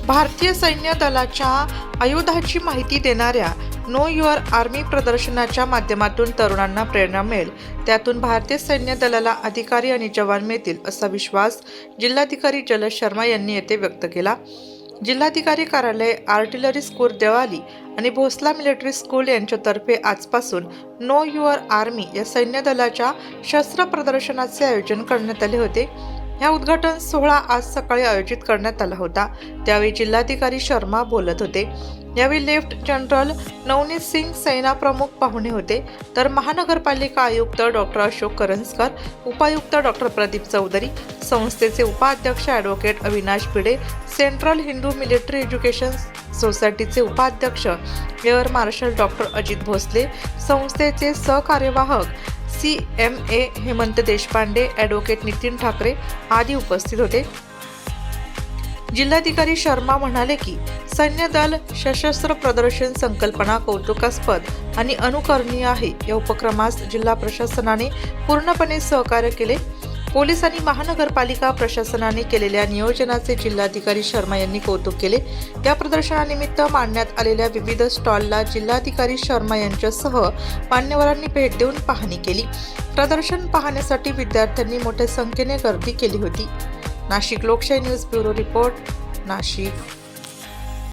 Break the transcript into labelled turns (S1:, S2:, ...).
S1: भारतीय सैन्य दलाच्या आयुधाची माहिती देणाऱ्या नो युअर आर्मी प्रदर्शनाच्या माध्यमातून तरुणांना प्रेरणा मिळेल. त्यातून भारतीय सैन्य दलाला अधिकारी आणि जवान मिळतील असा विश्वास जिल्हाधिकारी जलज शर्मा यांनी येथे व्यक्त केला. जिल्हाधिकारी कार्यालय, आर्टिलरी स्कूल देवाली आणि भोसला मिलिटरी स्कूल यांच्यातर्फे आजपासून नो युअर आर्मी या सैन्य दलाच्या शस्त्र प्रदर्शनाचे आयोजन करण्यात आले होते. या उद्घाटन सोहळा आज सकाळी आयोजित करण्यात आला होता. त्यावेळी जिल्हाधिकारी शर्मा बोलत होते. यावेळी लेफ्ट जनरल नवनीत सिंग सेना प्रमुख पाहुणे होते. तर महानगरपालिका आयुक्त डॉक्टर अशोक करंजकर, उपायुक्त डॉक्टर प्रदीप चौधरी, संस्थेचे उपाध्यक्ष advocate Avinash Bhide, Central Hindu Military Education सोसायटीचे उपाध्यक्ष air marshal doctor Ajit Bhosale, संस्थेचे सहकार्यवाहक CMA हेमंत देशपांडे, ॲडव्होकेट नितीन ठाकरे आदी उपस्थित होते. जिल्हाधिकारी शर्मा म्हणाले की सैन्य दल सशस्त्र प्रदर्शन संकल्पना कौतुकास्पद आणि अनुकरणीय आहे. या उपक्रमास जिल्हा प्रशासनाने पूर्णपणे सहकार्य केले. पोलीस आणि महानगरपालिका प्रशासनाने केलेल्या नियोजनाचे जिल्हाधिकारी शर्मा यांनी कौतुक केले. या प्रदर्शनानिमित्त मांडण्यात आलेल्या विविध स्टॉलला जिल्हाधिकारी शर्मा यांच्यासह मान्यवरांनी भेट देऊन पाहणी केली. प्रदर्शन पाहण्यासाठी विद्यार्थ्यांनी मोठ्या संख्येने गर्दी केली होती. नाशिक लोकशाही न्यूज ब्युरो रिपोर्ट, नाशिक.